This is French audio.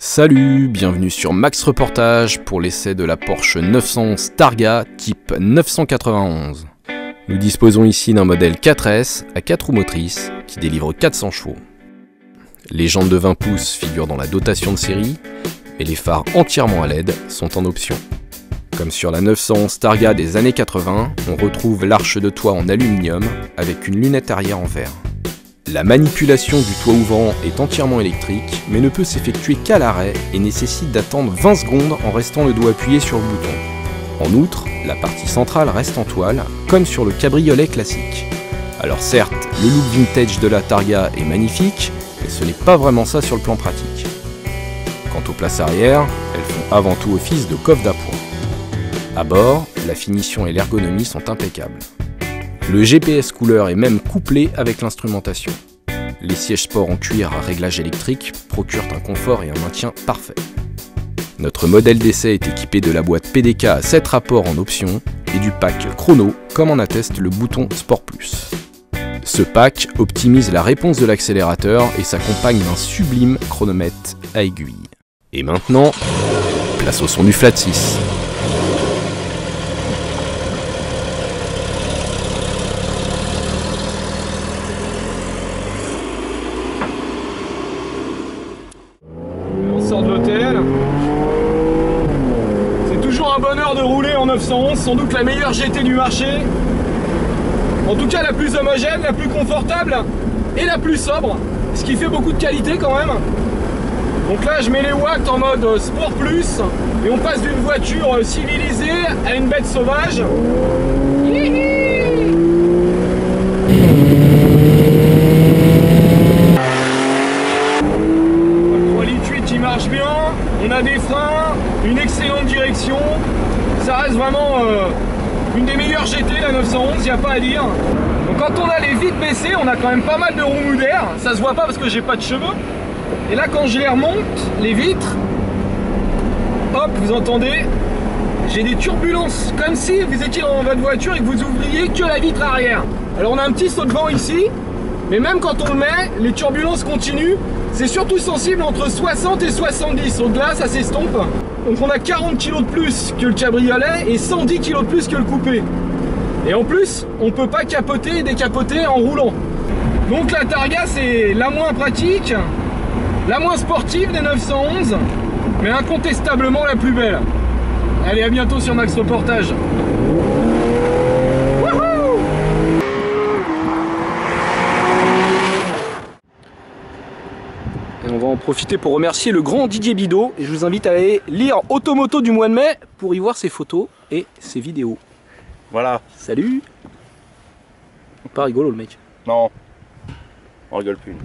Salut, bienvenue sur Max Reportage pour l'essai de la Porsche 911 Targa type 991. Nous disposons ici d'un modèle 4S à 4 roues motrices qui délivre 400 chevaux. Les jantes de 20 pouces figurent dans la dotation de série, et les phares entièrement à LED sont en option. Comme sur la 911 Targa des années 80, on retrouve l'arche de toit en aluminium avec une lunette arrière en verre. La manipulation du toit ouvrant est entièrement électrique, mais ne peut s'effectuer qu'à l'arrêt et nécessite d'attendre 20 secondes en restant le doigt appuyé sur le bouton. En outre, la partie centrale reste en toile, comme sur le cabriolet classique. Alors certes, le look vintage de la Targa est magnifique, mais ce n'est pas vraiment ça sur le plan pratique. Quant aux places arrière, elles font avant tout office de coffre d'appoint. À bord, la finition et l'ergonomie sont impeccables. Le GPS couleur est même couplé avec l'instrumentation. Les sièges sport en cuir à réglage électrique procurent un confort et un maintien parfait. Notre modèle d'essai est équipé de la boîte PDK à 7 rapports en option et du pack chrono comme en atteste le bouton Sport Plus. Ce pack optimise la réponse de l'accélérateur et s'accompagne d'un sublime chronomètre à aiguille. Et maintenant, place au son du Flat 6. De l'hôtel. C'est toujours un bonheur de rouler en 911, sans doute la meilleure GT du marché. En tout cas la plus homogène, la plus confortable et la plus sobre, ce qui fait beaucoup de qualité quand même. Donc là je mets les watts en mode Sport Plus et on passe d'une voiture civilisée à une bête sauvage. Marche bien, on a des freins, une excellente direction, ça reste vraiment une des meilleures GT la 911, il n'y a pas à dire. Donc quand on a les vitres baissées, on a quand même pas mal de remous d'air, ça se voit pas parce que j'ai pas de cheveux. Et là quand je les remonte, les vitres, hop, vous entendez, j'ai des turbulences, comme si vous étiez dans votre voiture et que vous ouvriez que la vitre arrière. Alors on a un petit saut de vent ici, mais même quand on le met, les turbulences continuent. C'est surtout sensible entre 60 et 70, au-delà ça s'estompe. Donc on a 40 kg de plus que le cabriolet et 110 kg de plus que le coupé. Et en plus, on ne peut pas capoter et décapoter en roulant. Donc la Targa c'est la moins pratique, la moins sportive des 911, mais incontestablement la plus belle. Allez, à bientôt sur Max Reportage. Et on va en profiter pour remercier le grand Didier Bidot. Et je vous invite à aller lire Automoto du mois de mai pour y voir ses photos et ses vidéos. Voilà. Salut. Pas rigolo le mec. Non, on rigole plus.